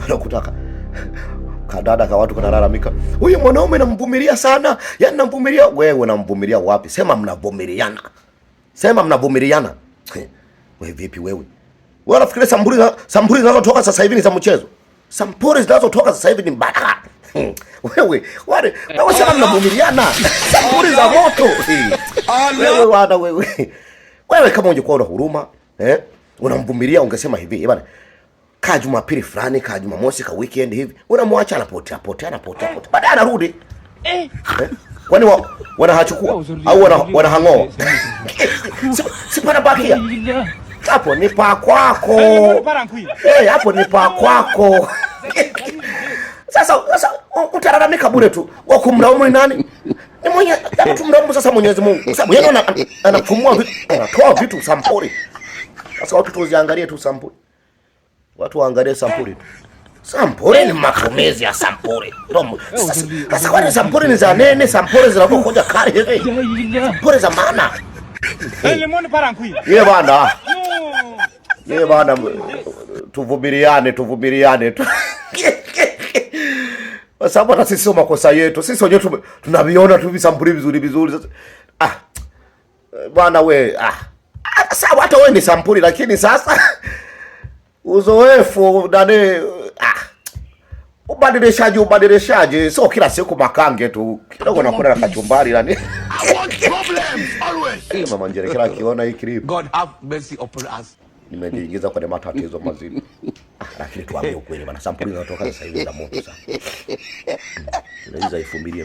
Unakutaka kadada kwa watu kanalalamika, huyu mwanaume namvumilia sana, yani namvumilia. Wewe unamvumilia wapi? Sema mnavumiliana, sema mnavumiliana. Wewe vipi wewe? Wewe unafikiri sampuli zinazotoka sasa hivi ni za mchezo? Sampuli zinazotoka sasa hivi ni baraka. Wewe sema mnavumiliana, sampuli za moto. Wewe wana wewe kama ungekuwa una huruma, unamvumilia ungesema hivi, bwana, kaa Jumapili fulani, kaa Jumamosi, ka weekend hivi, unamwacha anapotea. Baadaye anarudi. Kwani wanahachukua au wanahangoa? Si pana bakia. Hapo ni pa kwako. Hapo ni pa kwako. Sasa utalalamika bure tu. Wa kumlaumu nani? Ni mwenye tumlaumu sasa Mwenyezi Mungu. Kwa sababu yeye anafumua vitu, anatoa vitu sampuli. Sasa watu tuziangalie tu sampuli. Watu waangalie sampuli tu. Sampuli ni matumizi ya sampuli. Sasa kwani sampuli ni za nene, sampuli zinapokuja kali hivi. Sampuli za maana. Yeye bana tuvumiliane tu. Kwa sababu hata sisi sio makosa yetu. Sisi wenyewe tunaviona tu visampuli vizuri. Sasa bwana we sawa, hata wewe ni sampuli, lakini sasa uzoefu ndani ubadilishaji sio kila siku makange tu, kidogo nakuna na kachumbari nani. Mama Njere kila kiona hii clip, God have mercy upon us, nimejiingiza kwenye matatizo mazito. Lakini tuambie ukweli bana, sampuli zinatoka sasa hivi za moto sana. Tunaweza ifumilie